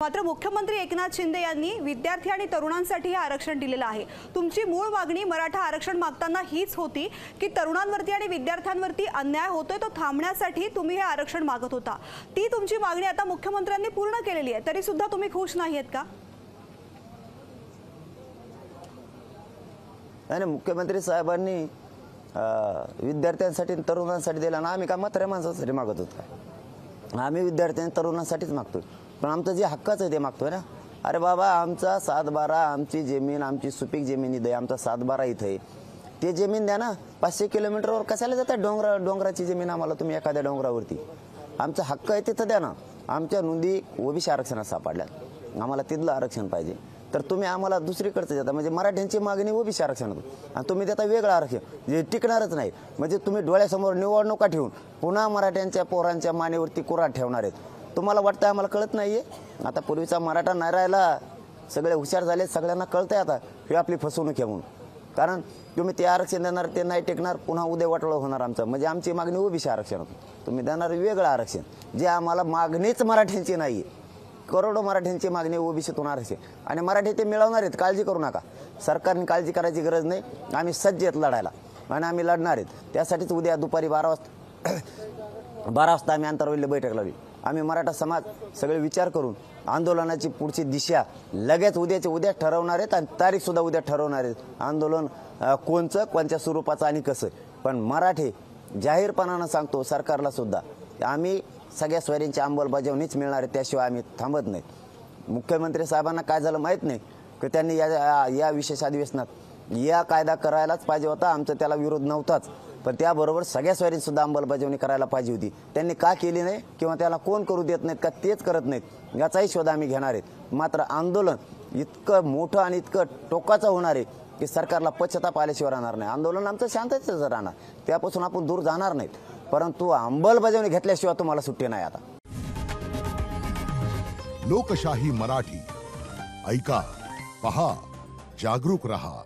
मात्र मुख्यमंत्री एकनाथ शिंदे यांनी विद्यार्थी आणि तरुणांसाठी हे आरक्षण दिलेलं आहे। तुमची मूळ मागणी मराठा आरक्षण मागताना हीच होती की तरुणांवरती आणि विद्यार्थ्यांवरती अन्याय होतोय तो थांबण्यासाठी तुम्ही हे आरक्षण मागत होता। ती तुमची मागणी आता मुख्यमंत्र्यांनी पूर्ण केलेली आहे, तरी सुद्धा तुम्ही खुश नाहीत का? आणि मुख्यमंत्री साहेबांनी विद्यार्थ्यांसाठी तरुणांसाठी दिला ना, आम्ही का म्हाताऱ्या माणसांसाठी मागत होतो। आम्ही विद्यार्थ्यांनी तरुणांसाठीच मागतोय, पण आमचं जे हक्काचं आहे ते मागतोय ना। अरे बाबा, आमचा 7-12 आमची जमीन, आमची सुपीक जमीन इथे, आमचा 7-12 इथे आहे, ते जमीन द्या ना। 500 किलोमीटरवर कशाला जातात? डोंगराची जमीन आम्हाला तुम्ही एखाद्या डोंगरावरती, आमचा हक्क आहे तिथं द्या ना। आमच्या नोंदी ओबीसी आरक्षणात सापडल्यात, आम्हाला तिथलं आरक्षण पाहिजे, तर तुम्ही आम्हाला दुसरीकडचं देता। म्हणजे मराठ्यांची मागणी ओबीसी आरक्षणात आणि तुम्ही देता वेगळं आरक्षण जे टिकणारच नाही। म्हणजे तुम्ही डोळ्यासमोर निवडणुका ठेवून पुन्हा मराठ्यांच्या पोरांच्या मानेवरती कुऱ्हाड ठेवणार आहेत। तुम्हाला वाटतं आम्हाला कळत नाहीये? आता पूर्वीचा मराठा नाही राहिला, सगळे हुशार झाले, सगळ्यांना कळतंय आता ही आपली फसवणूक आहे म्हणून। कारण तुम्ही ते आरक्षण देणार, ते नाही टिकणार, पुन्हा उद्या वाटोळं होणार आमचं। म्हणजे आमची मागणी ओबीसी आरक्षणात, तुम्ही देणार वेगळं आरक्षण जे आम्हाला मागणीच मराठ्यांची नाही। करोडो मराठ्यांची मागणी ओबीसीतून आरक्षण, आणि मराठी ते मिळवणार आहेत, काळजी करू नका। सरकारने काळजी करायची गरज नाही, आम्ही सज्ज आहेत लढायला आणि आम्ही लढणार आहेत। त्यासाठीच उद्या दुपारी 12 वाजता आम्ही आंतरवल्ली बैठक लावली। आम्ही मराठा समाज सगळे विचार करून आंदोलनाची पुढची दिशा लगेच उद्याच्या उद्या ठरवणार आहेत आणि तारीख सुद्धा उद्या ठरवणार आहेत। आंदोलन कोणचं, कोणत्या स्वरूपाचं आणि कसं, पण मराठी जाहीरपणानं सांगतो सरकारला सुद्धा, आम्ही सगळ्या स्वारींची अंमलबजावणीच मिळणार आहे, त्याशिवाय आम्ही थांबत नाही। मुख्यमंत्री साहेबांना काय झालं माहीत नाही की त्यांनी या विशेष अधिवेशनात या कायदा करायलाच पाहिजे होता। आमचा त्याला विरोध नव्हताच, पण त्याबरोबर सगळ्या स्वारींची सुद्धा अंमलबजावणी करायला पाहिजे होती। त्यांनी का केली नाही किंवा त्याला कोण करू देत नाहीत का तेच करत नाहीत, याचाही शोध आम्ही घेणार आहेत। मात्र आंदोलन इतकं मोठं आणि इतकं टोकाचं होणार आहे की सरकारला पश्चाताप आल्याशिवाय राहणार नाही। आंदोलन आमचं शांततेचं राहणार, त्यापासून आपण दूर जाणार नाहीत, परंतु अंमलबजावणी घेतल्याशिवाय तुम्हाला सुट्टी नाही। आता लोकशाही मराठी ऐका, पहा, जागरूक रहा।